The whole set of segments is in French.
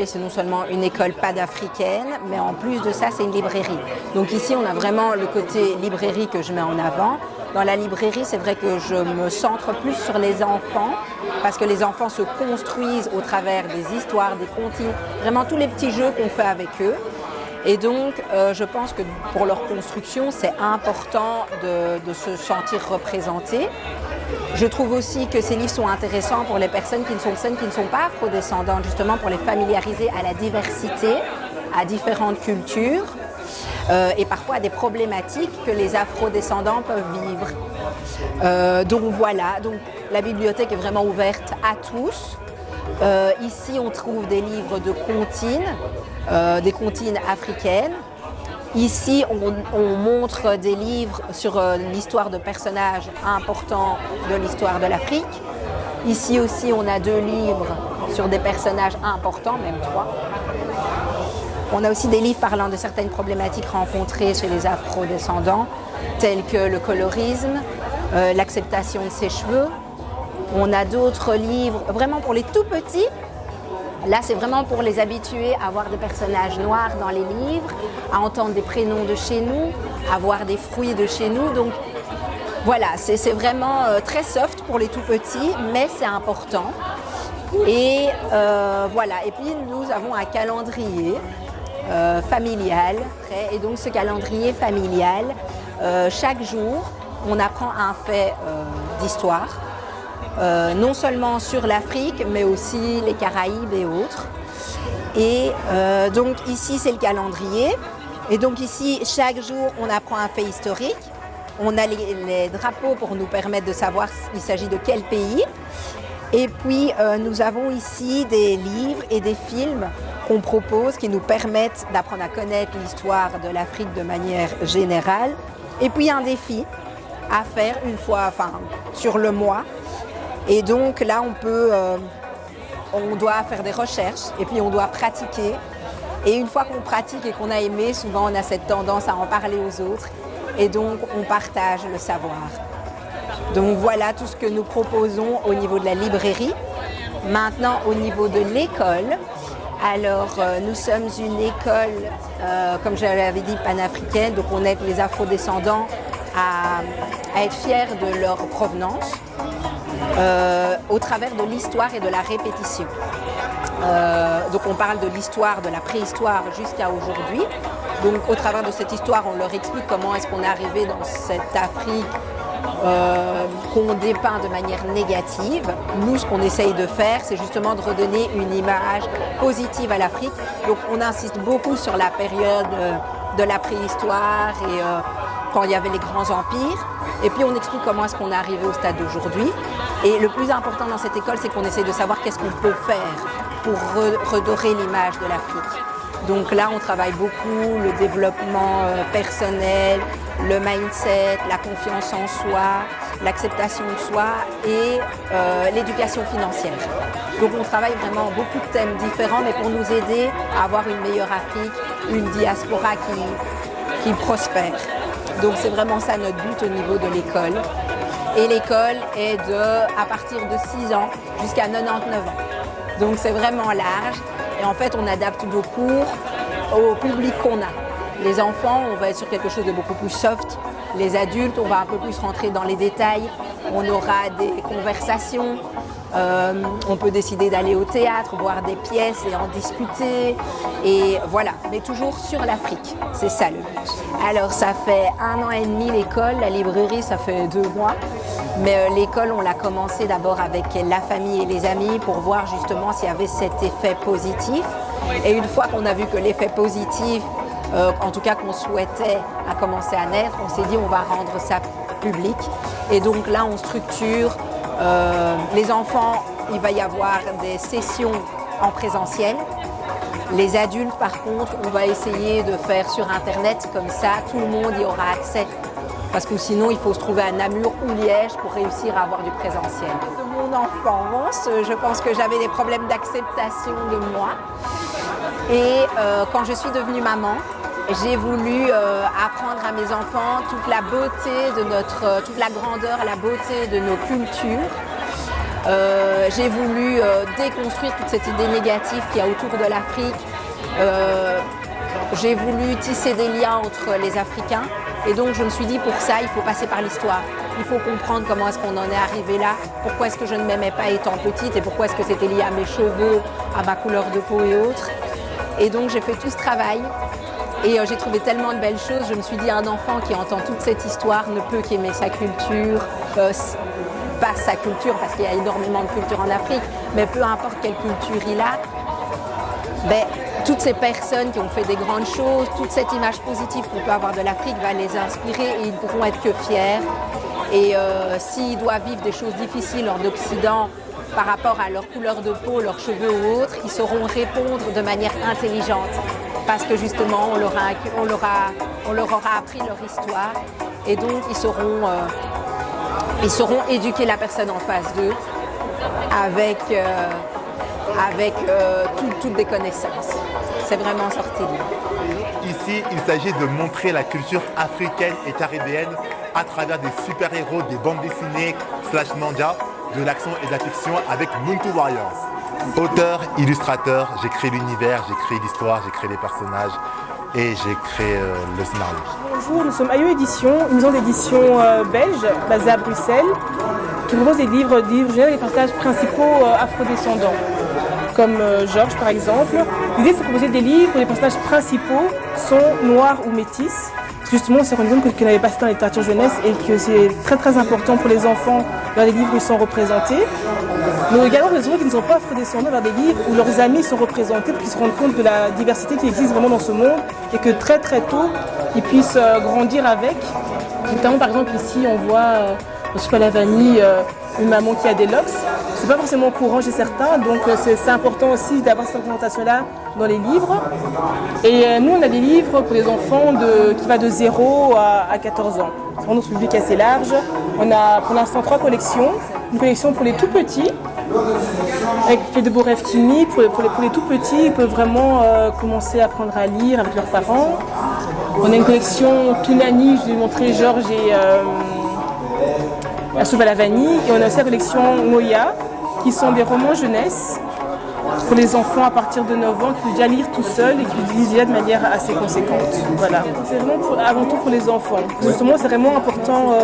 dirais c'est non seulement une école panafricaine, mais en plus de ça, c'est une librairie. Donc ici, on a vraiment le côté librairie que je mets en avant. Dans la librairie, c'est vrai que je me centre plus sur les enfants, parce que les enfants se construisent au travers des histoires, des comptines, vraiment tous les petits jeux qu'on fait avec eux. Et donc, je pense que pour leur construction, c'est important de se sentir représentés. Je trouve aussi que ces livres sont intéressants pour les personnes qui ne sont pas afrodescendantes, justement pour les familiariser à la diversité, à différentes cultures et parfois à des problématiques que les afrodescendants peuvent vivre. Donc voilà, donc, la bibliothèque est vraiment ouverte à tous. Ici, on trouve des livres de comptines, des comptines africaines. Ici, on montre des livres sur l'histoire de personnages importants de l'histoire de l'Afrique. Ici aussi, on a 2 livres sur des personnages importants, même 3. On a aussi des livres parlant de certaines problématiques rencontrées chez les afrodescendants, telles que le colorisme, l'acceptation de ses cheveux. On a d'autres livres vraiment pour les tout petits. Là, c'est vraiment pour les habituer à voir des personnages noirs dans les livres, à entendre des prénoms de chez nous, à voir des fruits de chez nous. Donc voilà, c'est vraiment très soft pour les tout petits, mais c'est important. Et voilà. Et puis nous avons un calendrier familial. Et donc ce calendrier familial, chaque jour, on apprend un fait d'histoire. Non seulement sur l'Afrique, mais aussi les Caraïbes et autres. Et donc ici, c'est le calendrier. Et donc ici, chaque jour, on apprend un fait historique. On a les drapeaux pour nous permettre de savoir s'il s'agit de quel pays. Et puis, nous avons ici des livres et des films qu'on propose qui nous permettent d'apprendre à connaître l'histoire de l'Afrique de manière générale. Et puis, un défi à faire une fois, sur le mois. Et donc là, on doit faire des recherches et puis on doit pratiquer. Et une fois qu'on pratique et qu'on a aimé, souvent on a cette tendance à en parler aux autres. Et donc on partage le savoir. Donc voilà tout ce que nous proposons au niveau de la librairie. Maintenant, au niveau de l'école, alors nous sommes une école, comme je l'avais dit, panafricaine. Donc on aide les afrodescendants à être fiers de leur provenance. Au travers de l'histoire et de la répétition. Donc on parle de l'histoire, de la préhistoire jusqu'à aujourd'hui. Donc au travers de cette histoire, on leur explique comment est-ce qu'on est arrivé dans cette Afrique qu'on dépeint de manière négative. Nous, ce qu'on essaye de faire, c'est justement de redonner une image positive à l'Afrique. Donc on insiste beaucoup sur la période de la préhistoire et quand il y avait les grands empires. Et puis on explique comment est-ce qu'on est arrivé au stade d'aujourd'hui. Et le plus important dans cette école, c'est qu'on essaie de savoir qu'est-ce qu'on peut faire pour redorer l'image de l'Afrique. Donc là, on travaille beaucoup le développement personnel, le mindset, la confiance en soi, l'acceptation de soi et l'éducation financière. Donc on travaille vraiment beaucoup de thèmes différents, mais pour nous aider à avoir une meilleure Afrique, une diaspora qui prospère. Donc c'est vraiment ça notre but au niveau de l'école. Et l'école est à partir de 6 ans jusqu'à 99 ans. Donc c'est vraiment large. Et en fait, on adapte nos cours au public qu'on a. Les enfants, on va être sur quelque chose de beaucoup plus soft. Les adultes, on va un peu plus rentrer dans les détails. On aura des conversations. On peut décider d'aller au théâtre, voir des pièces et en discuter. Et voilà, mais toujours sur l'Afrique. C'est ça le but. Alors, ça fait 1 an et demi l'école. La librairie, ça fait 2 mois. Mais l'école, on l'a commencé d'abord avec la famille et les amis pour voir justement s'il y avait cet effet positif. Et une fois qu'on a vu que l'effet positif, en tout cas qu'on souhaitait, a commencé à naître, on s'est dit on va rendre ça public. Et donc là, on structure les enfants, il va y avoir des sessions en présentiel. Les adultes, par contre, on va essayer de faire sur Internet, comme ça, tout le monde y aura accès. Parce que sinon, il faut se trouver à Namur ou Liège pour réussir à avoir du présentiel. De mon enfance, je pense que j'avais des problèmes d'acceptation de moi. Et quand je suis devenue maman, j'ai voulu apprendre à mes enfants toute la beauté de toute la grandeur, la beauté de nos cultures. J'ai voulu déconstruire toute cette idée négative qu'il y a autour de l'Afrique. J'ai voulu tisser des liens entre les Africains et donc je me suis dit pour ça il faut passer par l'histoire. Il faut comprendre comment est-ce qu'on en est arrivé là, pourquoi est-ce que je ne m'aimais pas étant petite et pourquoi est-ce que c'était lié à mes cheveux, à ma couleur de peau et autres. Et donc j'ai fait tout ce travail et j'ai trouvé tellement de belles choses. Je me suis dit un enfant qui entend toute cette histoire ne peut qu'aimer sa culture, pas sa culture parce qu'il y a énormément de culture en Afrique, mais peu importe quelle culture il a, toutes ces personnes qui ont fait des grandes choses, toute cette image positive qu'on peut avoir de l'Afrique va les inspirer et ils ne pourront être que fiers. Et s'ils doivent vivre des choses difficiles en Occident par rapport à leur couleur de peau, leurs cheveux ou autres, ils sauront répondre de manière intelligente parce que justement on leur aura appris leur histoire et donc ils sauront éduquer la personne en face d'eux avec toutes des connaissances. C'est vraiment sorti de là. Ici, il s'agit de montrer la culture africaine et caribéenne à travers des super-héros, des bandes dessinées / manga, de l'action et de la fiction avec Muntu Warriors. Auteur, illustrateur, j'ai créé l'univers, j'ai créé l'histoire, j'ai créé les personnages et j'ai créé le scénario. Bonjour, nous sommes AIE Édition, une maison d'édition belge basée à Bruxelles qui propose des livres jeunesse et des personnages principaux afrodescendants. Comme Georges par exemple. L'idée c'est de proposer des livres où les personnages principaux sont noirs ou métis. Justement on s'est rendu compte qu'il n'y avait pas ça dans la littérature jeunesse et que c'est très très important pour les enfants dans les livres où ils sont représentés. Mais également pour les enfants qui ne sont pas afrodescendants dans des livres où leurs amis sont représentés pour qu'ils se rendent compte de la diversité qui existe vraiment dans ce monde et que très très tôt ils puissent grandir avec. Notamment par exemple ici on voit à la vanille une maman qui a des locks. C'est pas forcément courant chez certains, donc c'est important aussi d'avoir cette représentation-là dans les livres. Et nous, on a des livres pour les enfants qui va de 0 à 14 ans. C'est vraiment notre public assez large. On a pour l'instant 3 collections. Une collection pour les tout petits, avec fait de beaux rêves timides. Pour les tout petits, ils peuvent vraiment commencer à apprendre à lire avec leurs parents. On a une collection tout nani, je vais vous montrer Georges et la soupe à la vanille. Et on a aussi la collection Moya, qui sont des romans jeunesse pour les enfants à partir de 9 ans qui peuvent déjà lire tout seul et qui lisent déjà de manière assez conséquente. Voilà. C'est vraiment avant tout pour les enfants. Justement, c'est vraiment important.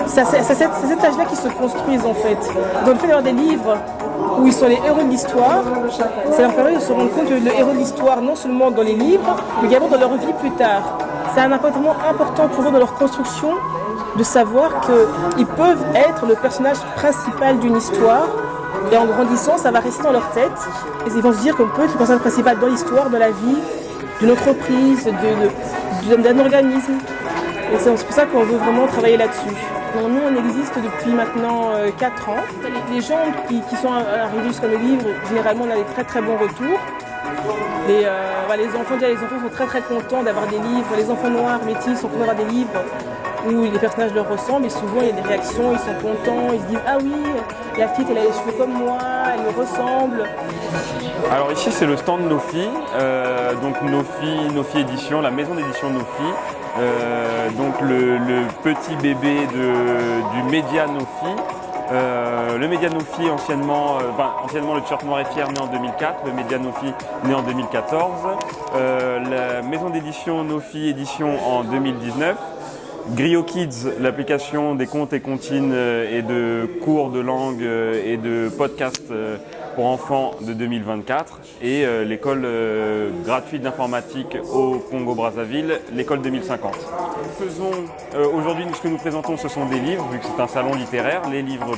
C'est cet âge-là qu'ils se construisent en fait. Donc le fait d'avoir des livres où ils sont les héros de l'histoire, ça leur permet de se rendre compte que le héros de l'histoire, non seulement dans les livres, mais également dans leur vie plus tard. C'est un impact vraiment important pour eux dans leur construction de savoir qu'ils peuvent être le personnage principal d'une histoire et en grandissant, ça va rester dans leur tête et ils vont se dire qu'on peut être le personnage principal dans l'histoire, dans la vie d'une entreprise, d'un organisme. Et c'est pour ça qu'on veut vraiment travailler là-dessus. Donc nous, on existe depuis maintenant 4 ans. Les gens qui sont arrivés jusqu'à nos livres, généralement, on a des très très bons retours. Les enfants sont très très contents d'avoir des livres. Les enfants noirs, métis, sont contents d'avoir des livres où les personnages leur ressemblent. Et souvent, il y a des réactions, ils sont contents, ils se disent « Ah oui, la petite, elle a les cheveux comme moi, elle me ressemble ». Alors ici, c'est le stand Nofi, donc Nofi Édition, la maison d'édition Nofi. Donc le petit bébé du média Nofi. Le média Nofi, anciennement le t-shirt noir et fier, né en 2004, le média Nofi, né en 2014, la maison d'édition Nofi Édition en 2019, Griot Kids, l'application des contes et comptines et de cours de langue et de podcasts pour enfants de 2024 et l'école gratuite d'informatique au Congo-Brazzaville, l'école 2050. Aujourd'hui, ce que nous présentons, ce sont des livres, vu que c'est un salon littéraire, les livres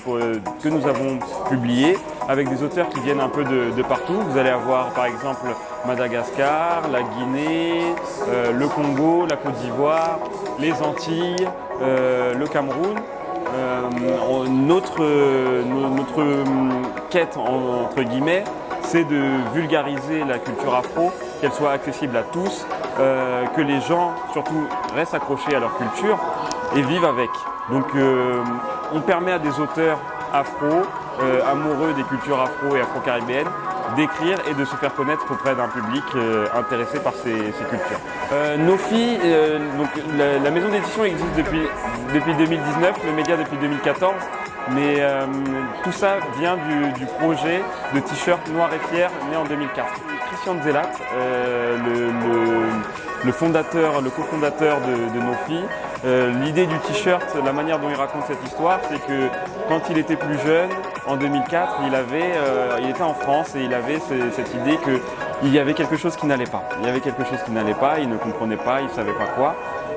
que nous avons publiés avec des auteurs qui viennent un peu de partout. Vous allez avoir par exemple Madagascar, la Guinée, le Congo, la Côte d'Ivoire, les Antilles, le Cameroun. Notre quête, entre guillemets, c'est de vulgariser la culture afro, qu'elle soit accessible à tous, que les gens, surtout, restent accrochés à leur culture et vivent avec. Donc on permet à des auteurs afro, amoureux des cultures afro et afro-caribéennes, d'écrire et de se faire connaître auprès d'un public intéressé par ces cultures. Nofi, donc la maison d'édition existe depuis 2019, le média depuis 2014. Mais tout ça vient du projet de t-shirt Noir et Fier né en 2004. Christian Zelat, le fondateur, le cofondateur de Nofi, l'idée du t-shirt, la manière dont il raconte cette histoire, c'est que quand il était plus jeune, en 2004, il était en France et il avait cette idée qu'il y avait quelque chose qui n'allait pas. Il y avait quelque chose qui n'allait pas, il ne comprenait pas, il ne savait pas quoi.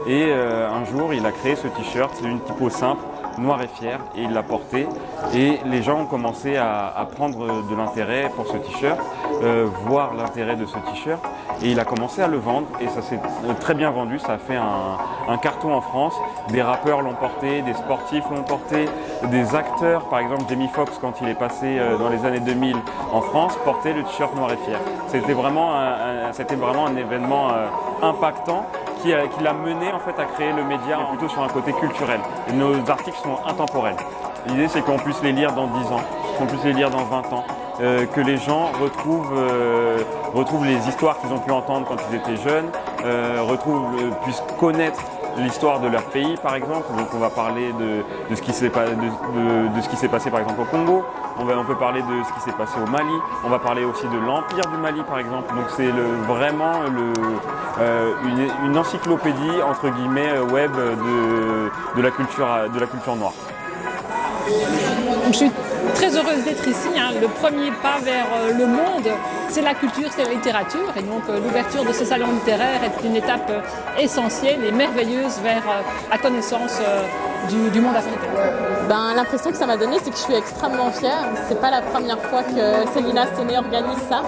Et un jour, il a créé ce t-shirt, c'est une typo simple, Noir et Fier, et il l'a porté. Et les gens ont commencé à prendre de l'intérêt pour ce t-shirt, voir l'intérêt de ce t-shirt. Et il a commencé à le vendre et ça s'est très bien vendu, ça a fait un carton en France. Des rappeurs l'ont porté, des sportifs l'ont porté, des acteurs, par exemple Jamie Foxx quand il est passé dans les années 2000 en France, portait le t-shirt Noir et Fier. C'était vraiment un événement impactant qui l'a mené en fait à créer le média plutôt sur un côté culturel. Et nos articles sont intemporels. L'idée c'est qu'on puisse les lire dans 10 ans, qu'on puisse les lire dans 20 ans. Que les gens retrouvent les histoires qu'ils ont pu entendre quand ils étaient jeunes, puissent connaître l'histoire de leur pays par exemple. Donc on va parler de ce qui s'est passé par exemple au Congo, on peut parler de ce qui s'est passé au Mali, on va parler aussi de l'Empire du Mali par exemple. Donc c'est vraiment une encyclopédie entre guillemets web de la culture noire. Je suis très heureuse d'être ici. Le premier pas vers le monde, c'est la culture, c'est la littérature. Et donc l'ouverture de ce salon littéraire est une étape essentielle et merveilleuse vers la connaissance du monde africain. L'impression que ça m'a donné, c'est que je suis extrêmement fière. C'est pas la première fois que Célina Séné organise ça.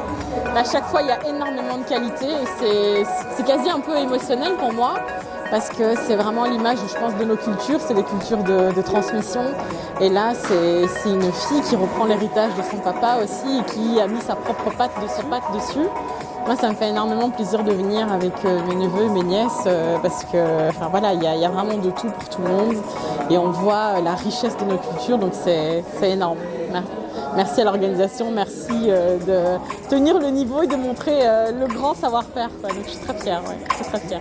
À chaque fois, il y a énormément de qualité et c'est quasi un peu émotionnel pour moi. Parce que c'est vraiment l'image, je pense, de nos cultures, c'est des cultures de transmission. Et là, c'est une fille qui reprend l'héritage de son papa aussi et qui a mis sa propre patte dessus. Moi, ça me fait énormément plaisir de venir avec mes neveux et mes nièces parce que, il y a vraiment de tout pour tout le monde. Et on voit la richesse de nos cultures, donc c'est énorme. Merci à l'organisation, merci de tenir le niveau et de montrer le grand savoir-faire. Donc je suis très fière, je suis très fière.